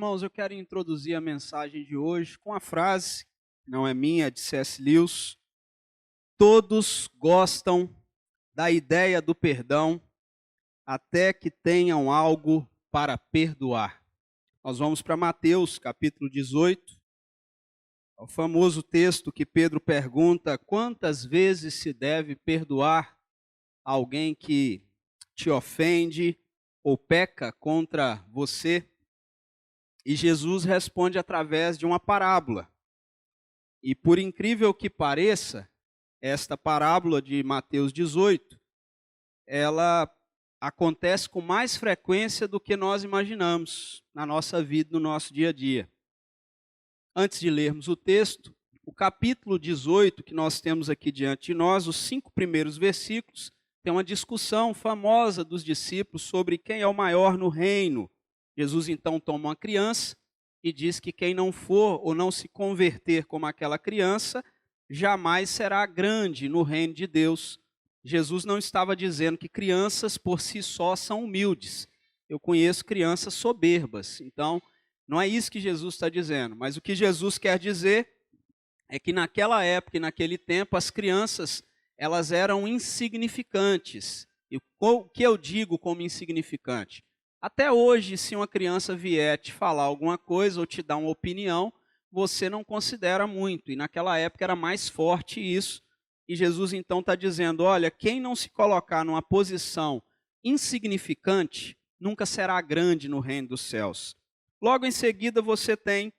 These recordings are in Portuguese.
irmãos, eu quero introduzir a mensagem de hoje com a frase, não é minha, é de C.S. Lewis: todos gostam da ideia do perdão até que tenham algo para perdoar. Nós vamos para Mateus, capítulo 18, o famoso texto que Pedro pergunta: quantas vezes se deve perdoar alguém que te ofende ou peca contra você? E Jesus responde através de uma parábola. E por incrível que pareça, esta parábola de Mateus 18, ela acontece com mais frequência do que nós imaginamos na nossa vida, no nosso dia a dia. Antes de lermos o texto, o capítulo 18 que nós temos aqui diante de nós, os 5 primeiros versículos, tem uma discussão famosa dos discípulos sobre quem é o maior no reino. Jesus então toma uma criança e diz que quem não for ou não se converter como aquela criança, jamais será grande no reino de Deus. Jesus não estava dizendo que crianças por si só são humildes. Eu conheço crianças soberbas, então não é isso que Jesus está dizendo. Mas o que Jesus quer dizer é que naquela época e naquele tempo as crianças elas eram insignificantes. E o que eu digo como insignificante? Até hoje, se uma criança vier te falar alguma coisa ou te dar uma opinião, você não considera muito. E naquela época era mais forte isso. E Jesus então está dizendo, olha, quem não se colocar numa posição insignificante, nunca será grande no reino dos céus. Logo em seguida você tem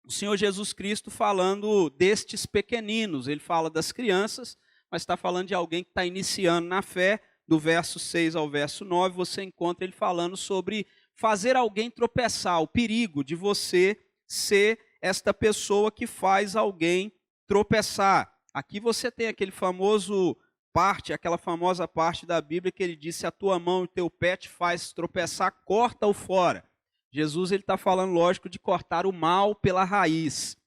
o Senhor Jesus Cristo falando destes pequeninos. Ele fala das crianças, mas está falando de alguém que está iniciando na fé. Do verso 6 ao verso 9, você encontra ele falando sobre fazer alguém tropeçar, o perigo de você ser esta pessoa que faz alguém tropeçar. Aqui você tem aquela famosa parte da Bíblia que ele diz: se a tua mão e o teu pé te faz tropeçar, corta-o fora. Jesus está falando, lógico, de cortar o mal pela raiz.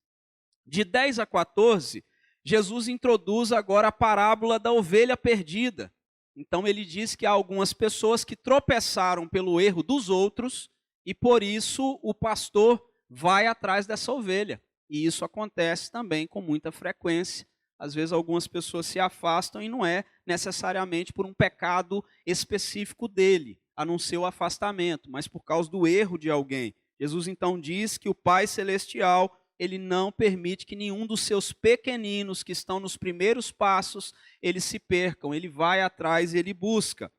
De 10 a 14, Jesus introduz agora a parábola da ovelha perdida. Então ele diz que há algumas pessoas que tropeçaram pelo erro dos outros e por isso o pastor vai atrás dessa ovelha. E isso acontece também com muita frequência. Às vezes algumas pessoas se afastam e não é necessariamente por um pecado específico dele, a não ser o afastamento, mas por causa do erro de alguém. Jesus então diz que o Pai Celestial, ele não permite que nenhum dos seus pequeninos que estão nos primeiros passos, eles se percam, ele vai atrás, ele busca.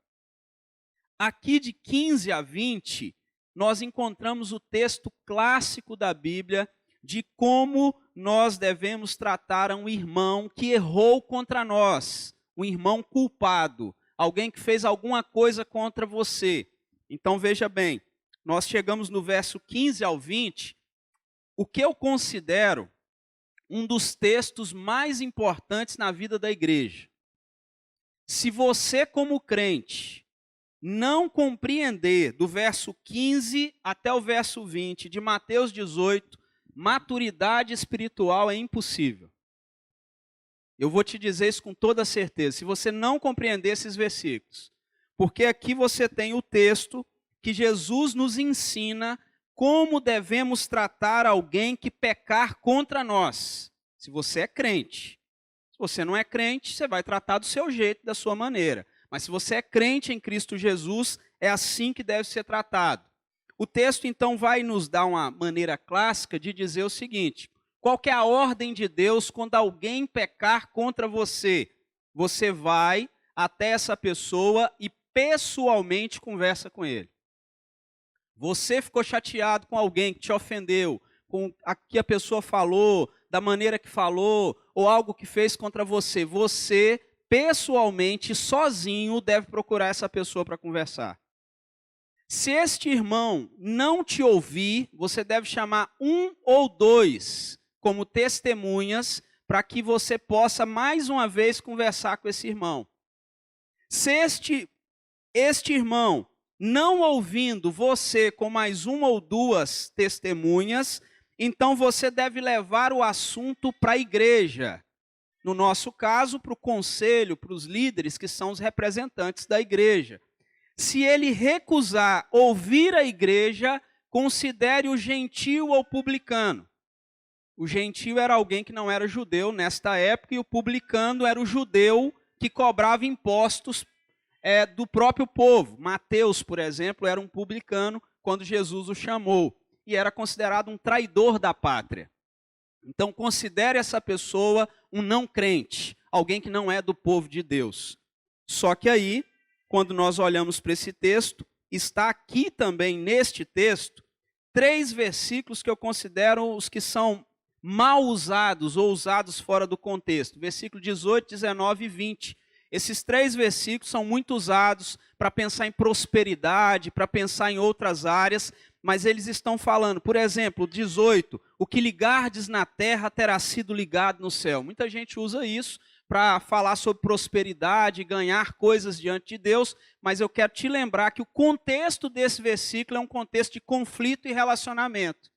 Aqui de 15 a 20, nós encontramos o texto clássico da Bíblia de como nós devemos tratar um irmão que errou contra nós, um irmão culpado, alguém que fez alguma coisa contra você. Então veja bem, nós chegamos no verso 15 ao 20, o que eu considero um dos textos mais importantes na vida da igreja. Se você, como crente, não compreender do verso 15 até o verso 20 de Mateus 18, maturidade espiritual é impossível. Eu vou te dizer isso com toda certeza, se você não compreender esses versículos. Porque aqui você tem o texto que Jesus nos ensina como devemos tratar alguém que pecar contra nós. Se você é crente. Se você não é crente, você vai tratar do seu jeito, da sua maneira. Mas se você é crente em Cristo Jesus, é assim que deve ser tratado. O texto então vai nos dar uma maneira clássica de dizer o seguinte: qual que é a ordem de Deus quando alguém pecar contra você? Você vai até essa pessoa e pessoalmente conversa com ele. Você ficou chateado com alguém que te ofendeu, com o que a pessoa falou, da maneira que falou, ou algo que fez contra você. Você, pessoalmente, sozinho, deve procurar essa pessoa para conversar. Se este irmão não te ouvir, você deve chamar 1 ou 2 como testemunhas para que você possa mais uma vez conversar com esse irmão. Se este irmão não ouvindo você com mais 1 ou 2 testemunhas, então você deve levar o assunto para a igreja. No nosso caso, para o conselho, para os líderes que são os representantes da igreja. Se ele recusar ouvir a igreja, considere o gentio ou publicano. O gentio era alguém que não era judeu nesta época, e o publicano era o judeu que cobrava impostos do próprio povo. Mateus, por exemplo, era um publicano quando Jesus o chamou, e era considerado um traidor da pátria. Então, considere essa pessoa um não crente, alguém que não é do povo de Deus. Só que aí, quando nós olhamos para esse texto, está aqui também neste texto 3 versículos que eu considero os que são mal usados ou usados fora do contexto. Versículo 18, 19 e 20. Esses 3 versículos são muito usados para pensar em prosperidade, para pensar em outras áreas, mas eles estão falando, por exemplo, 18, o que ligardes na terra terá sido ligado no céu. Muita gente usa isso para falar sobre prosperidade, ganhar coisas diante de Deus, mas eu quero te lembrar que o contexto desse versículo é um contexto de conflito e relacionamento.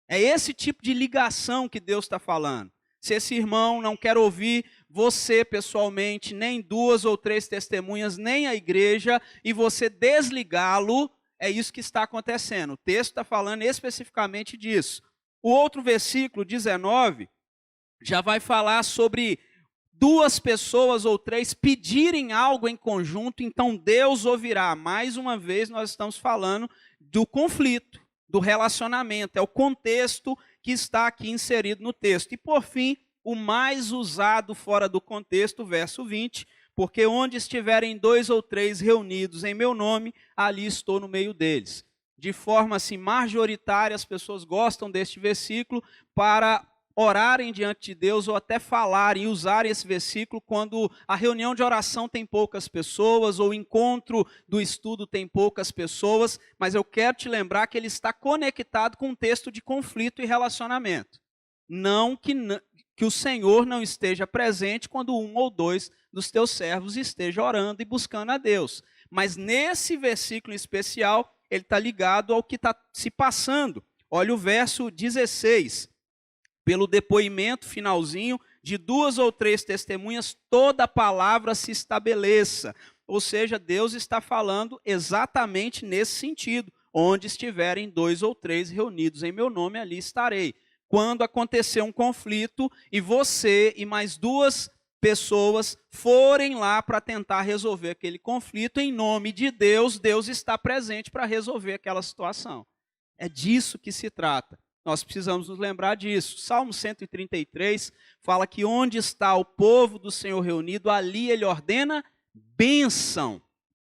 É esse tipo de ligação que Deus está falando. Se esse irmão não quer ouvir você pessoalmente, nem 2 ou 3 testemunhas, nem a igreja, e você desligá-lo, é isso que está acontecendo. O texto está falando especificamente disso. O outro versículo, 19, já vai falar sobre 2 pessoas ou 3 pedirem algo em conjunto, então Deus ouvirá. Mais uma vez nós estamos falando do conflito, do relacionamento, é o contexto que está aqui inserido no texto. E por fim, o mais usado fora do contexto, verso 20, porque onde estiverem 2 ou 3 reunidos em meu nome, ali estou no meio deles. De forma assim majoritária, as pessoas gostam deste versículo para orarem diante de Deus ou até falarem e usarem esse versículo quando a reunião de oração tem poucas pessoas ou o encontro do estudo tem poucas pessoas, mas eu quero te lembrar que ele está conectado com um texto de conflito e relacionamento. Não que o Senhor não esteja presente quando 1 ou 2 dos teus servos esteja orando e buscando a Deus. Mas nesse versículo especial, ele está ligado ao que está se passando. Olha o verso 16. Pelo depoimento finalzinho de 2 ou 3 testemunhas, toda a palavra se estabeleça. Ou seja, Deus está falando exatamente nesse sentido. Onde estiverem 2 ou 3 reunidos em meu nome, ali estarei. Quando acontecer um conflito e você e mais 2 pessoas forem lá para tentar resolver aquele conflito, em nome de Deus, Deus está presente para resolver aquela situação. É disso que se trata. Nós precisamos nos lembrar disso. Salmo 133 fala que onde está o povo do Senhor reunido, ali ele ordena bênção.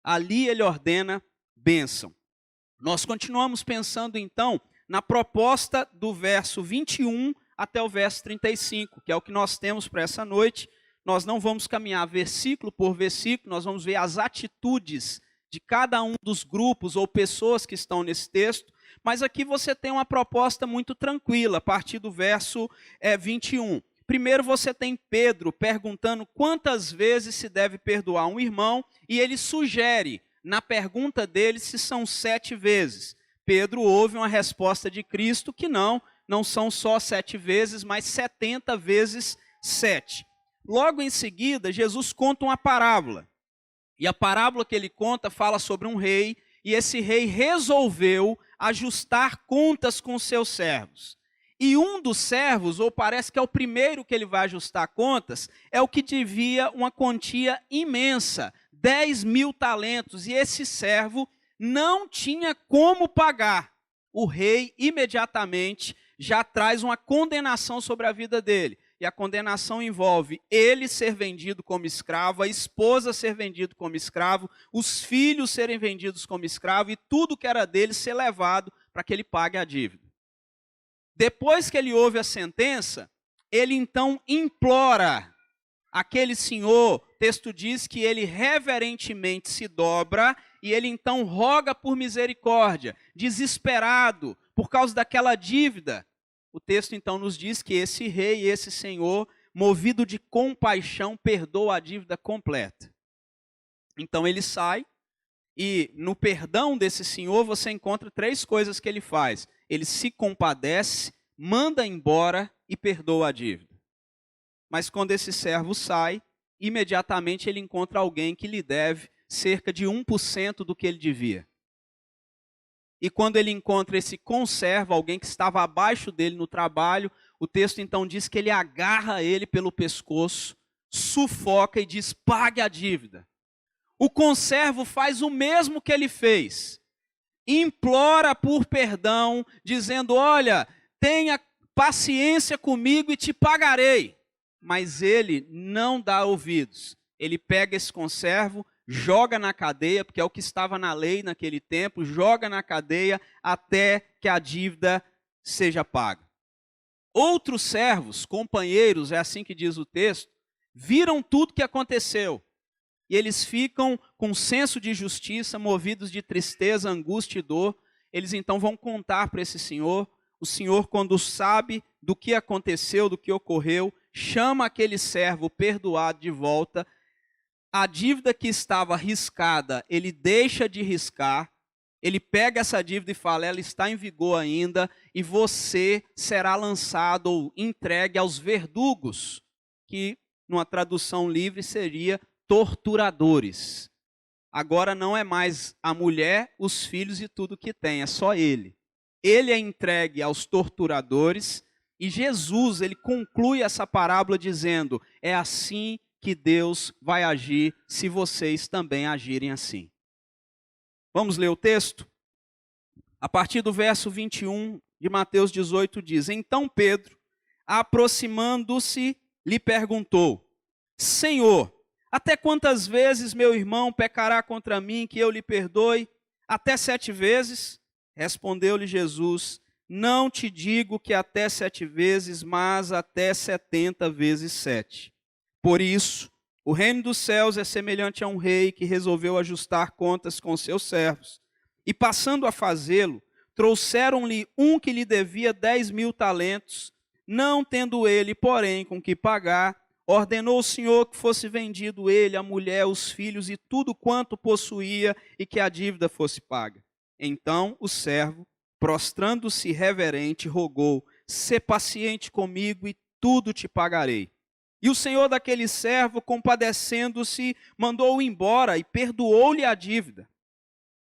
Ali ele ordena bênção. Nós continuamos pensando então na proposta do verso 21 até o verso 35, que é o que nós temos para essa noite. Nós não vamos caminhar versículo por versículo, nós vamos ver as atitudes de cada um dos grupos ou pessoas que estão nesse texto. Mas aqui você tem uma proposta muito tranquila, a partir do verso 21. Primeiro você tem Pedro perguntando quantas vezes se deve perdoar um irmão, e ele sugere, na pergunta dele, se são 7 vezes. Pedro ouve uma resposta de Cristo que não são só 7 vezes, mas 70 vezes 7. Logo em seguida, Jesus conta uma parábola. E a parábola que ele conta fala sobre um rei, e esse rei resolveu ajustar contas com seus servos. E um dos servos, ou parece que é o primeiro que ele vai ajustar contas, é o que devia uma quantia imensa, 10.000 talentos, e esse servo não tinha como pagar. O rei imediatamente já traz uma condenação sobre a vida dele. E a condenação envolve ele ser vendido como escravo, a esposa ser vendida como escravo, os filhos serem vendidos como escravo e tudo que era dele ser levado para que ele pague a dívida. Depois que ele ouve a sentença, ele então implora aquele senhor. O texto diz que ele reverentemente se dobra e ele então roga por misericórdia, desesperado por causa daquela dívida. O texto então nos diz que esse rei, esse senhor, movido de compaixão, perdoa a dívida completa. Então ele sai e no perdão desse senhor você encontra 3 coisas que ele faz. Ele se compadece, manda embora e perdoa a dívida. Mas quando esse servo sai, imediatamente ele encontra alguém que lhe deve cerca de 1% do que ele devia. e quando ele encontra esse conservo, alguém que estava abaixo dele no trabalho, o texto então diz que ele agarra ele pelo pescoço, sufoca e diz: pague a dívida. O conservo faz o mesmo que ele fez. Implora por perdão, dizendo: olha, tenha paciência comigo e te pagarei. Mas ele não dá ouvidos. Ele pega esse conservo, joga na cadeia, porque é o que estava na lei naquele tempo, joga na cadeia até que a dívida seja paga. Outros servos, companheiros, é assim que diz o texto, viram tudo que aconteceu. E eles ficam com senso de justiça, movidos de tristeza, angústia e dor. Eles então vão contar para esse senhor. O senhor, quando sabe do que aconteceu, do que ocorreu, chama aquele servo perdoado de volta. A dívida que estava riscada, ele deixa de riscar. Ele pega essa dívida e fala: ela está em vigor ainda, e você será lançado ou entregue aos verdugos, que numa tradução livre seria torturadores. Agora não é mais a mulher, os filhos e tudo que tem, é só ele. Ele é entregue aos torturadores, e Jesus, ele conclui essa parábola dizendo: é assim que Deus vai agir se vocês também agirem assim. Vamos ler o texto? A partir do verso 21 de Mateus 18 diz: então Pedro, aproximando-se, lhe perguntou: Senhor, até quantas vezes meu irmão pecará contra mim que eu lhe perdoe? Até 7 vezes? Respondeu-lhe Jesus: não te digo que até 7 vezes, mas até 70 vezes 7. Por isso, o reino dos céus é semelhante a um rei que resolveu ajustar contas com seus servos. E passando a fazê-lo, trouxeram-lhe um que lhe devia 10.000 talentos. Não tendo ele, porém, com que pagar, ordenou o Senhor que fosse vendido ele, a mulher, os filhos e tudo quanto possuía, e que a dívida fosse paga. Então o servo, prostrando-se reverente, rogou: sê paciente comigo e tudo te pagarei. E o senhor daquele servo, compadecendo-se, mandou-o embora e perdoou-lhe a dívida.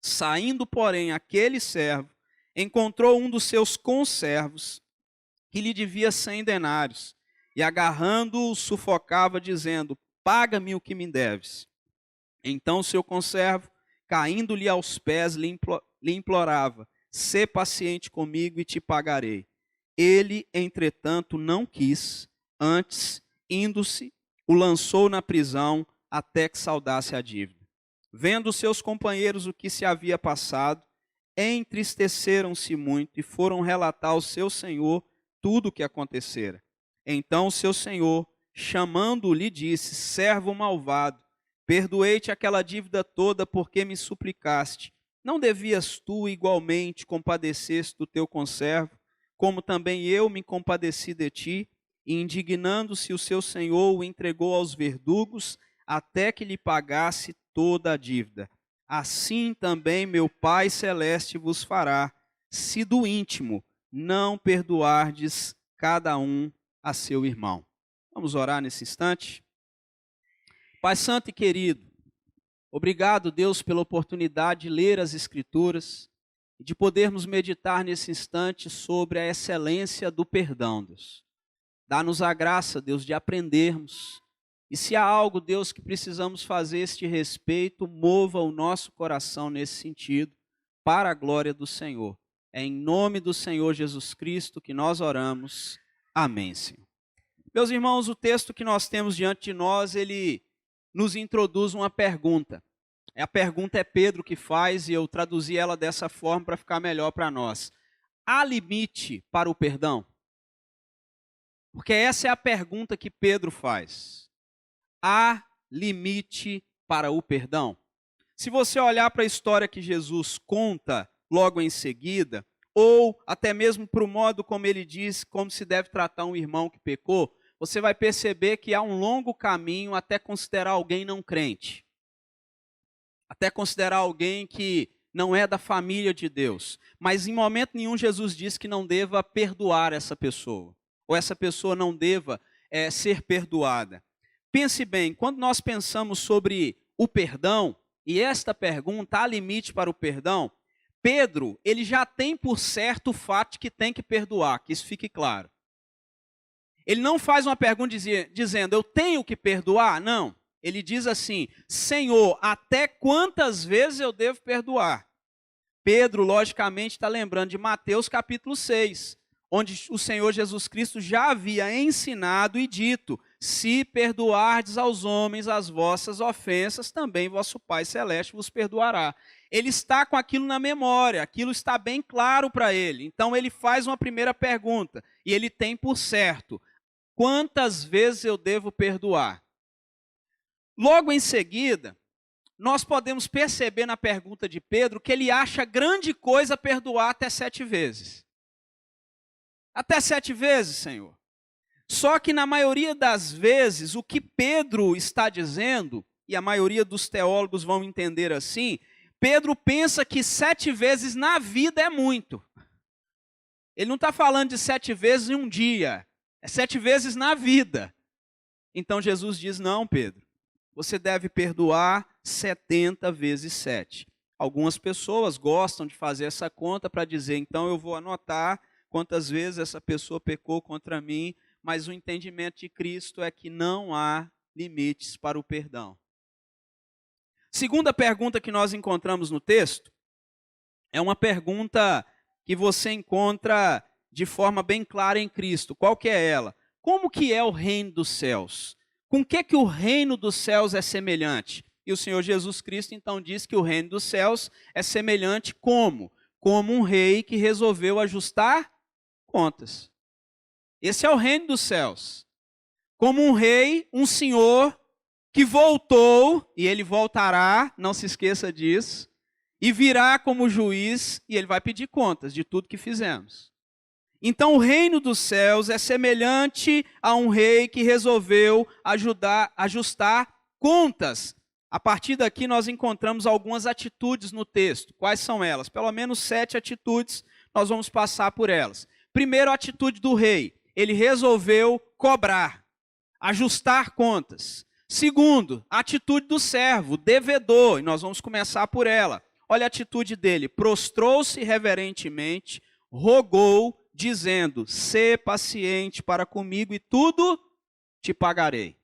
Saindo, porém, aquele servo, encontrou um dos seus conservos, que lhe devia 100 denários, e agarrando-o, sufocava, dizendo: paga-me o que me deves. Então o seu conservo, caindo-lhe aos pés, lhe implorava: sê paciente comigo e te pagarei. Ele, entretanto, não quis, antes, indo-se, o lançou na prisão até que saldasse a dívida. Vendo seus companheiros o que se havia passado, entristeceram-se muito e foram relatar ao seu senhor tudo o que acontecera. Então o seu senhor, chamando-o, lhe disse: servo malvado, perdoei-te aquela dívida toda porque me suplicaste. Não devias tu igualmente compadecer-te do teu conservo, como também eu me compadeci de ti? E indignando-se o seu senhor, o entregou aos verdugos, até que lhe pagasse toda a dívida. Assim também meu Pai Celeste vos fará, se do íntimo não perdoardes cada um a seu irmão. Vamos orar nesse instante? Pai Santo e querido, obrigado, Deus, pela oportunidade de ler as Escrituras e de podermos meditar nesse instante sobre a excelência do perdão, Deus. Dá-nos a graça, Deus, de aprendermos. E se há algo, Deus, que precisamos fazer a este respeito, mova o nosso coração nesse sentido, para a glória do Senhor. É em nome do Senhor Jesus Cristo que nós oramos. Amém, Senhor. Meus irmãos, o texto que nós temos diante de nós, ele nos introduz uma pergunta. A pergunta é Pedro que faz, e eu traduzi ela dessa forma para ficar melhor para nós. Há limite para o perdão? Porque essa é a pergunta que Pedro faz. Há limite para o perdão? Se você olhar para a história que Jesus conta logo em seguida, ou até mesmo para o modo como ele diz, como se deve tratar um irmão que pecou, você vai perceber que há um longo caminho até considerar alguém não crente. Até considerar alguém que não é da família de Deus. Mas em momento nenhum Jesus diz que não deva perdoar essa pessoa. Ou essa pessoa não deva ser perdoada. Pense bem, quando nós pensamos sobre o perdão, e esta pergunta, há limite para o perdão? Pedro, ele já tem por certo o fato de que tem que perdoar, que isso fique claro. Ele não faz uma pergunta dizendo, eu tenho que perdoar? Não. Ele diz assim, Senhor, até quantas vezes eu devo perdoar? Pedro, logicamente, está lembrando de Mateus capítulo 6, onde o Senhor Jesus Cristo já havia ensinado e dito, se perdoardes aos homens as vossas ofensas, também vosso Pai Celeste vos perdoará. Ele está com aquilo na memória, aquilo está bem claro para ele. Então ele faz uma primeira pergunta, e ele tem por certo, quantas vezes eu devo perdoar? Logo em seguida, nós podemos perceber na pergunta de Pedro que ele acha grande coisa perdoar até 7 vezes. Até 7 vezes, Senhor. Só que na maioria das vezes, o que Pedro está dizendo, e a maioria dos teólogos vão entender assim, Pedro pensa que 7 vezes na vida é muito. Ele não está falando de 7 vezes em um dia, é 7 vezes na vida. Então Jesus diz, não, Pedro, você deve perdoar 70 vezes 7. Algumas pessoas gostam de fazer essa conta para dizer, então eu vou anotar quantas vezes essa pessoa pecou contra mim, mas o entendimento de Cristo é que não há limites para o perdão. Segunda pergunta que nós encontramos no texto, é uma pergunta que você encontra de forma bem clara em Cristo. Qual que é ela? Como que é o reino dos céus? Com que o reino dos céus é semelhante? E o Senhor Jesus Cristo então diz que o reino dos céus é semelhante como? Como um rei que resolveu ajustar contas. Esse é o reino dos céus. Como um rei, um senhor que voltou, e ele voltará, não se esqueça disso, e virá como juiz, e ele vai pedir contas de tudo que fizemos. Então o reino dos céus é semelhante a um rei que resolveu ajustar contas. A partir daqui nós encontramos algumas atitudes no texto. Quais são elas? Pelo menos 7 atitudes, nós vamos passar por elas. Primeiro, a atitude do rei. Ele resolveu cobrar, ajustar contas. Segundo, a atitude do servo, devedor, e nós vamos começar por ela. Olha a atitude dele, prostrou-se reverentemente, rogou, dizendo, sê paciente para comigo e tudo te pagarei.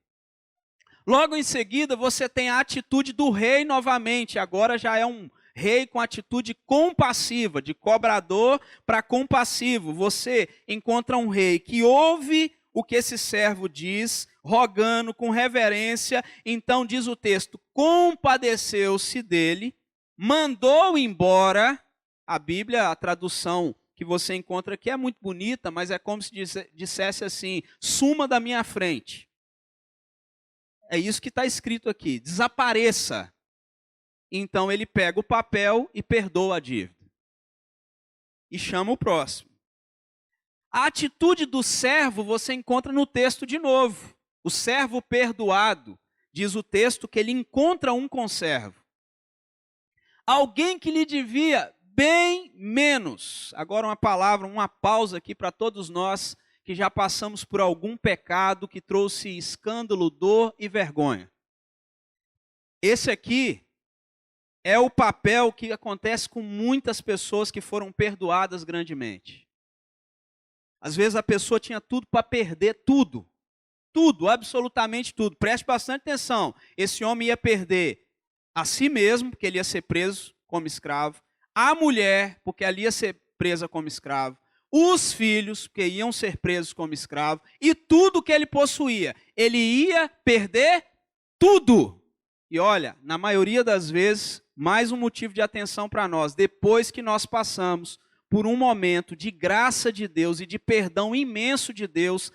Logo em seguida, você tem a atitude do rei novamente, agora já é um rei com atitude compassiva, de cobrador para compassivo. Você encontra um rei que ouve o que esse servo diz, rogando com reverência, então diz o texto, compadeceu-se dele, mandou embora, a Bíblia, a tradução que você encontra aqui é muito bonita, mas é como se dissesse assim, suma da minha frente. É isso que está escrito aqui, desapareça. Então ele pega o papel e perdoa a dívida. E chama o próximo. A atitude do servo você encontra no texto de novo. O servo perdoado, diz o texto que ele encontra um conservo. Alguém que lhe devia bem menos. Agora uma palavra, uma pausa aqui para todos nós que já passamos por algum pecado que trouxe escândalo, dor e vergonha. Esse aqui é o papel que acontece com muitas pessoas que foram perdoadas grandemente. Às vezes a pessoa tinha tudo para perder tudo. Tudo, absolutamente tudo. Preste bastante atenção. Esse homem ia perder a si mesmo, porque ele ia ser preso como escravo. A mulher, porque ela ia ser presa como escravo. Os filhos, que iam ser presos como escravo. E tudo que ele possuía. Ele ia perder tudo. E olha, na maioria das vezes, mais um motivo de atenção para nós. Depois que nós passamos por um momento de graça de Deus e de perdão imenso de Deus,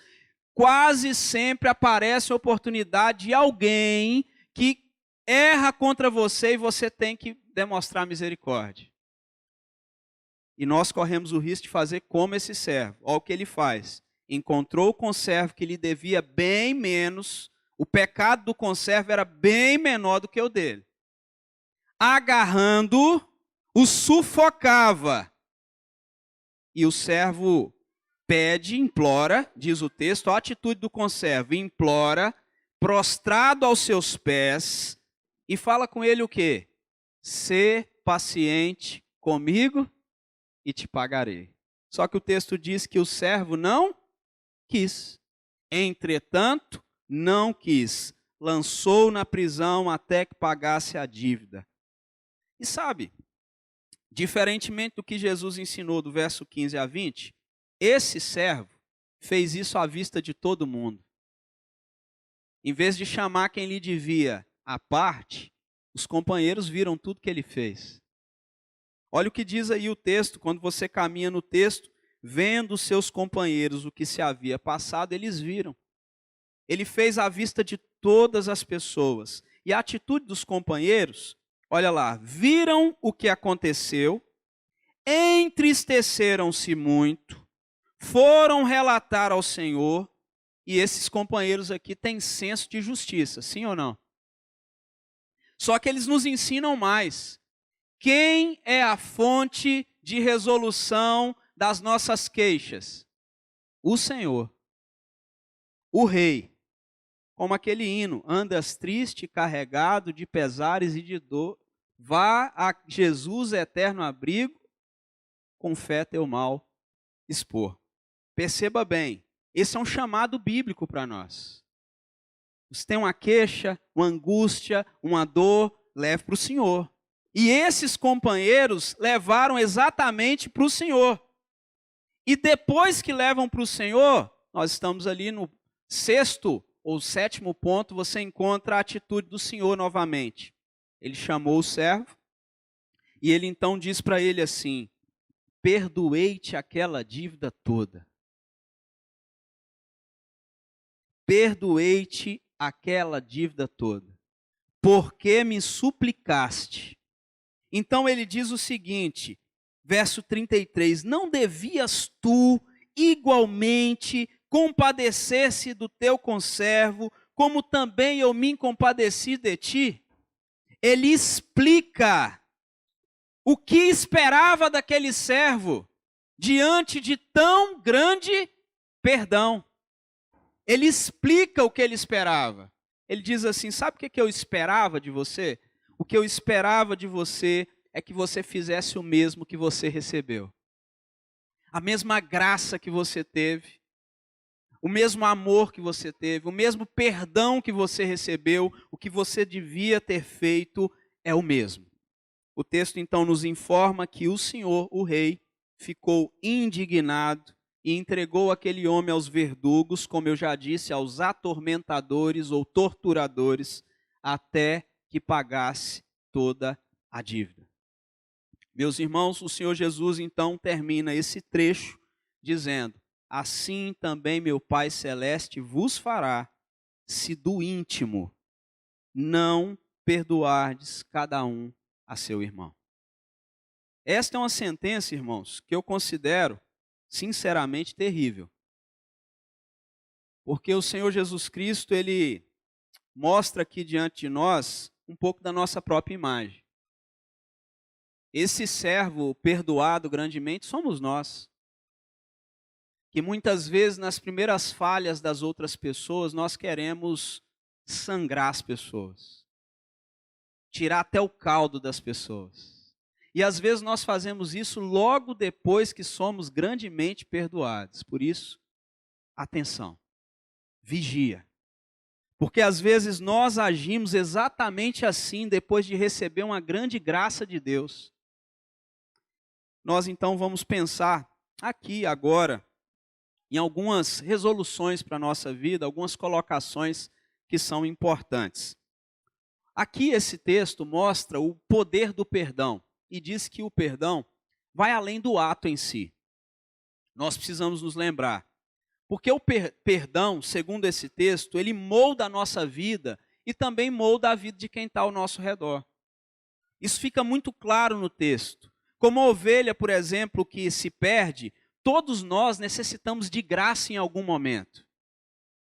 quase sempre aparece a oportunidade de alguém que erra contra você e você tem que demonstrar misericórdia. E nós corremos o risco de fazer como esse servo. Olha o que ele faz. Encontrou o conservo que lhe devia bem menos. O pecado do conservo era bem menor do que o dele. Agarrando, o sufocava. E o servo pede, implora, diz o texto, a atitude do conservo, implora, prostrado aos seus pés, e fala com ele o quê? Ser paciente comigo e te pagarei. Só que o texto diz que o servo não quis. Entretanto, não quis. Lançou na prisão até que pagasse a dívida. E sabe, diferentemente do que Jesus ensinou do verso 15 a 20, esse servo fez isso à vista de todo mundo. Em vez de chamar quem lhe devia à parte, os companheiros viram tudo que ele fez. Olha o que diz aí o texto, quando você caminha no texto, vendo os seus companheiros o que se havia passado, eles viram. Ele fez à vista de todas as pessoas. E a atitude dos companheiros, olha lá, viram o que aconteceu, entristeceram-se muito, foram relatar ao Senhor, e esses companheiros aqui têm senso de justiça, sim ou não? Só que eles nos ensinam mais. Quem é a fonte de resolução das nossas queixas? O Senhor, o Rei. Como aquele hino, andas triste, carregado de pesares e de dor, vá a Jesus eterno abrigo, com fé teu mal expor. Perceba bem, esse é um chamado bíblico para nós. Você tem uma queixa, uma angústia, uma dor, leve para o Senhor. E esses companheiros levaram exatamente para o Senhor. E depois que levam para o Senhor, nós estamos ali no 6º ou 7º ponto, você encontra a atitude do Senhor novamente. Ele chamou o servo e ele então diz para ele assim: perdoei-te aquela dívida toda. Perdoei-te aquela dívida toda, porque me suplicaste. Então ele diz o seguinte, verso 33, não devias tu igualmente compadecer-se do teu conservo, como também eu me compadeci de ti? Ele explica o que esperava daquele servo diante de tão grande perdão. Ele explica o que ele esperava. Ele diz assim, sabe o que eu esperava de você? O que eu esperava de você é que você fizesse o mesmo que você recebeu. A mesma graça que você teve, o mesmo amor que você teve, o mesmo perdão que você recebeu, o que você devia ter feito é o mesmo. O texto então nos informa que o Senhor, o Rei, ficou indignado e entregou aquele homem aos verdugos, como eu já disse, aos atormentadores ou torturadores, até que pagasse toda a dívida. Meus irmãos, o Senhor Jesus então termina esse trecho dizendo: assim também meu Pai Celeste vos fará, se do íntimo não perdoardes cada um a seu irmão. Esta é uma sentença, irmãos, que eu considero sinceramente terrível. Porque o Senhor Jesus Cristo, ele mostra aqui diante de nós um pouco da nossa própria imagem. Esse servo perdoado grandemente somos nós. Que muitas vezes nas primeiras falhas das outras pessoas, nós queremos sangrar as pessoas. Tirar até o caldo das pessoas. E às vezes nós fazemos isso logo depois que somos grandemente perdoados. Por isso, atenção, vigia. Porque às vezes nós agimos exatamente assim depois de receber uma grande graça de Deus. Nós então vamos pensar aqui agora em algumas resoluções para a nossa vida, algumas colocações que são importantes. Aqui esse texto mostra o poder do perdão. E diz que o perdão vai além do ato em si. Nós precisamos nos lembrar. Porque o perdão, segundo esse texto, ele molda a nossa vida e também molda a vida de quem está ao nosso redor. Isso fica muito claro no texto. Como a ovelha, por exemplo, que se perde, todos nós necessitamos de graça em algum momento.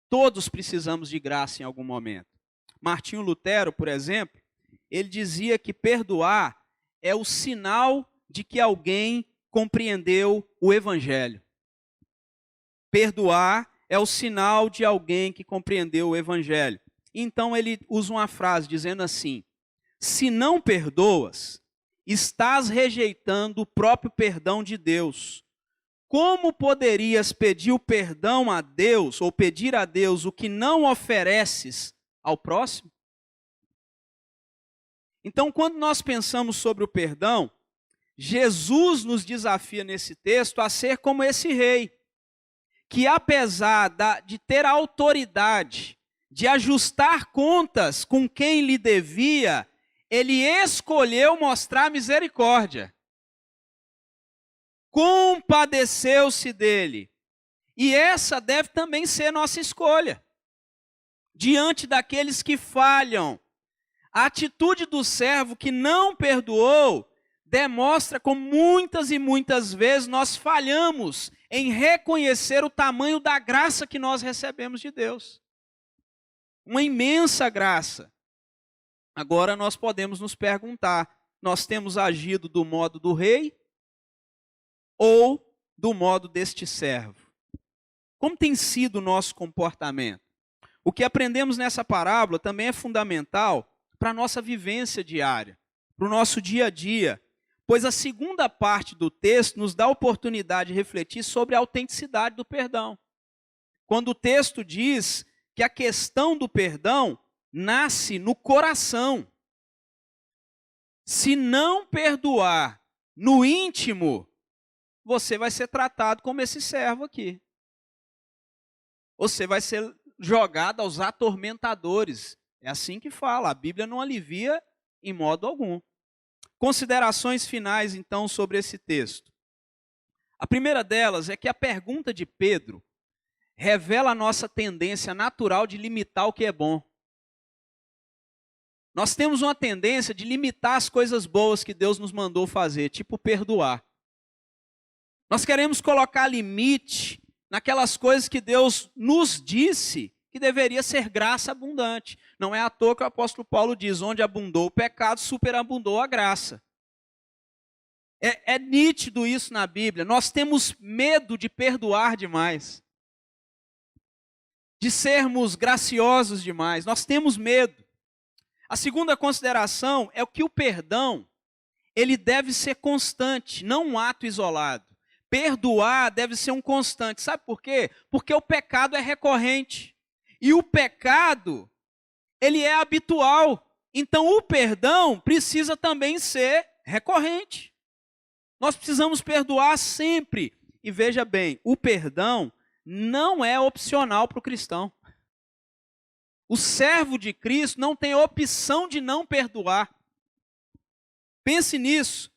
Todos precisamos de graça em algum momento. Martinho Lutero, por exemplo, ele dizia que perdoar é o sinal de que alguém compreendeu o Evangelho. Perdoar é o sinal de alguém que compreendeu o Evangelho. Então ele usa uma frase dizendo assim: se não perdoas, estás rejeitando o próprio perdão de Deus. Como poderias pedir o perdão a Deus, ou pedir a Deus o que não ofereces ao próximo? Então, quando nós pensamos sobre o perdão, Jesus nos desafia nesse texto a ser como esse rei, que apesar de ter a autoridade de ajustar contas com quem lhe devia, ele escolheu mostrar misericórdia. Compadeceu-se dele. E essa deve também ser nossa escolha. Diante daqueles que falham, a atitude do servo que não perdoou demonstra como muitas e muitas vezes nós falhamos em reconhecer o tamanho da graça que nós recebemos de Deus. Uma imensa graça. Agora nós podemos nos perguntar, nós temos agido do modo do rei ou do modo deste servo? Como tem sido o nosso comportamento? O que aprendemos nessa parábola também é fundamental para a nossa vivência diária, para o nosso dia a dia, pois a segunda parte do texto nos dá a oportunidade de refletir sobre a autenticidade do perdão. Quando o texto diz que a questão do perdão nasce no coração. Se não perdoar no íntimo, você vai ser tratado como esse servo aqui. Você vai ser jogado aos atormentadores. É assim que fala, a Bíblia não alivia em modo algum. Considerações finais, então, sobre esse texto. A primeira delas é que a pergunta de Pedro revela a nossa tendência natural de limitar o que é bom. Nós temos uma tendência de limitar as coisas boas que Deus nos mandou fazer, tipo perdoar. Nós queremos colocar limite naquelas coisas que Deus nos disse que deveria ser graça abundante. Não é à toa que o apóstolo Paulo diz, onde abundou o pecado, superabundou a graça. É nítido isso na Bíblia. Nós temos medo de perdoar demais. De sermos graciosos demais. Nós temos medo. A segunda consideração é que o perdão, ele deve ser constante, não um ato isolado. Perdoar deve ser um constante. Sabe por quê? Porque o pecado é recorrente. E o pecado, ele é habitual. Então o perdão precisa também ser recorrente. Nós precisamos perdoar sempre. E veja bem, o perdão não é opcional para o cristão. O servo de Cristo não tem opção de não perdoar. Pense nisso.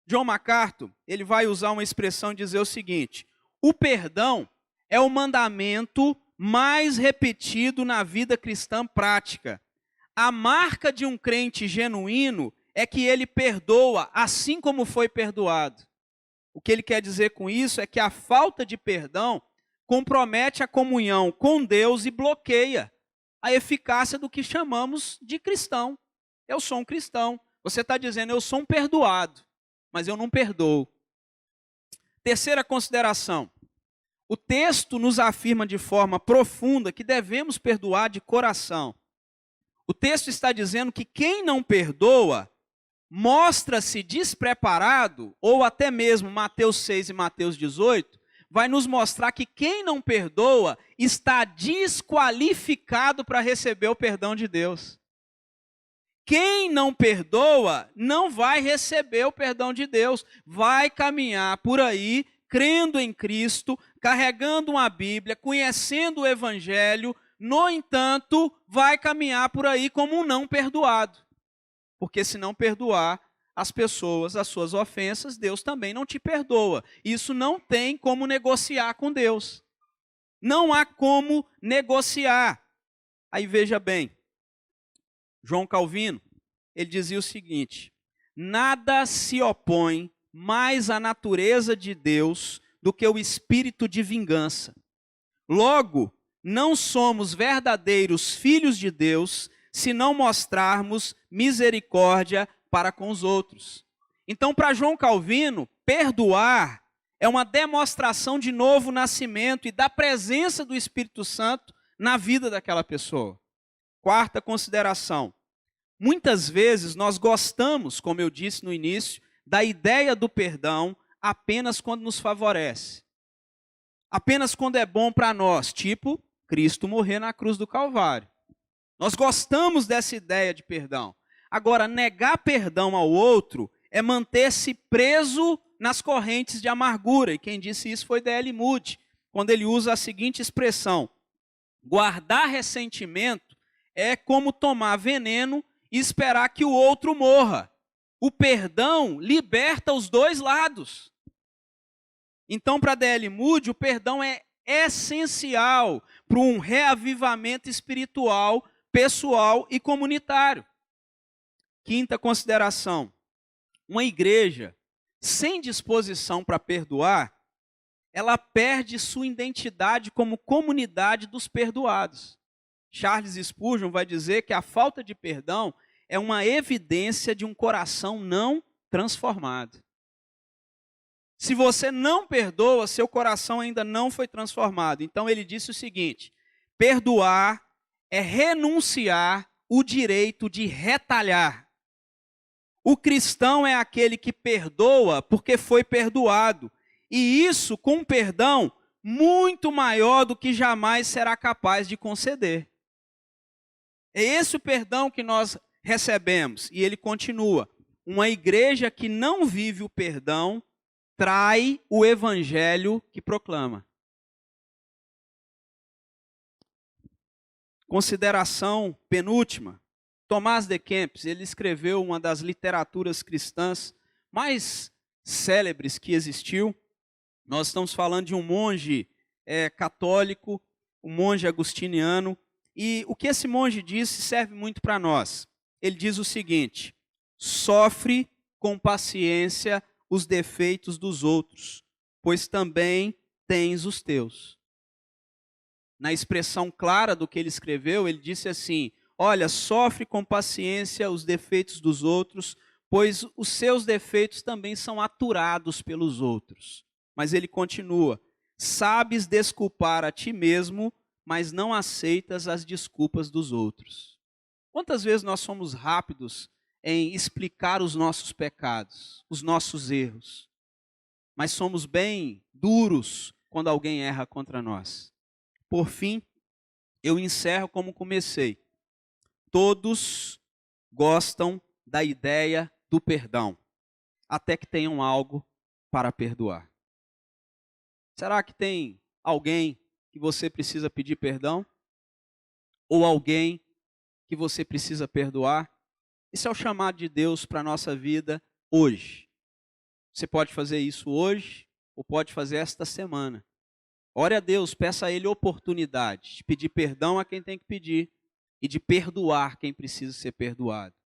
John MacArthur, ele vai usar uma expressão e dizer o seguinte: o perdão é o mandamento mais repetido na vida cristã prática. A marca de um crente genuíno é que ele perdoa assim como foi perdoado. O que ele quer dizer com isso é que a falta de perdão compromete a comunhão com Deus e bloqueia a eficácia do que chamamos de cristão. Eu sou um cristão. Você está dizendo, eu sou um perdoado, mas eu não perdoo. Terceira consideração. O texto nos afirma de forma profunda que devemos perdoar de coração. O texto está dizendo que quem não perdoa mostra-se despreparado, ou até mesmo Mateus 6 e Mateus 18, vai nos mostrar que quem não perdoa está desqualificado para receber o perdão de Deus. Quem não perdoa não vai receber o perdão de Deus, vai caminhar por aí, crendo em Cristo, carregando uma Bíblia, conhecendo o Evangelho, no entanto, vai caminhar por aí como um não perdoado. Porque se não perdoar as pessoas, as suas ofensas, Deus também não te perdoa. Isso não tem como negociar com Deus. Não há como negociar. Aí veja bem, João Calvino, ele dizia o seguinte: nada se opõe mais à natureza de Deus do que o espírito de vingança. Logo, não somos verdadeiros filhos de Deus se não mostrarmos misericórdia para com os outros. Então, para João Calvino, perdoar é uma demonstração de novo nascimento e da presença do Espírito Santo na vida daquela pessoa. Quarta consideração. Muitas vezes nós gostamos, como eu disse no início, da ideia do perdão apenas quando nos favorece. Apenas quando é bom para nós, tipo Cristo morrer na cruz do Calvário. Nós gostamos dessa ideia de perdão. Agora, negar perdão ao outro é manter-se preso nas correntes de amargura. E quem disse isso foi D.L. Moody, quando ele usa a seguinte expressão: guardar ressentimento é como tomar veneno e esperar que o outro morra. O perdão liberta os dois lados. Então, para D.L. Moody, o perdão é essencial para um reavivamento espiritual, pessoal e comunitário. Quinta consideração: uma igreja sem disposição para perdoar, ela perde sua identidade como comunidade dos perdoados. Charles Spurgeon vai dizer que a falta de perdão é uma evidência de um coração não transformado. Se você não perdoa, seu coração ainda não foi transformado. Então ele disse o seguinte: perdoar é renunciar o direito de retalhar. O cristão é aquele que perdoa porque foi perdoado. E isso com um perdão muito maior do que jamais será capaz de conceder. É esse o perdão que nós recebemos. E ele continua: uma igreja que não vive o perdão trai o evangelho que proclama. Consideração penúltima. Tomás de Kempis, ele escreveu uma das literaturas cristãs mais célebres que existiu. Nós estamos falando de um monge católico, um monge agustiniano. E o que esse monge disse serve muito para nós. Ele diz o seguinte: sofre com paciência os defeitos dos outros, pois também tens os teus. Na expressão clara do que ele escreveu, ele disse assim: olha, sofre com paciência os defeitos dos outros, pois os seus defeitos também são aturados pelos outros. Mas ele continua: sabes desculpar a ti mesmo, mas não aceitas as desculpas dos outros. Quantas vezes nós somos rápidos em explicar os nossos pecados, os nossos erros, mas somos bem duros quando alguém erra contra nós. Por fim, eu encerro como comecei. Todos gostam da ideia do perdão, até que tenham algo para perdoar. Será que tem alguém que você precisa pedir perdão? Ou alguém que você precisa perdoar? Esse é o chamado de Deus para a nossa vida hoje. Você pode fazer isso hoje, ou pode fazer esta semana. Ore a Deus, peça a Ele oportunidade de pedir perdão a quem tem que pedir e de perdoar quem precisa ser perdoado.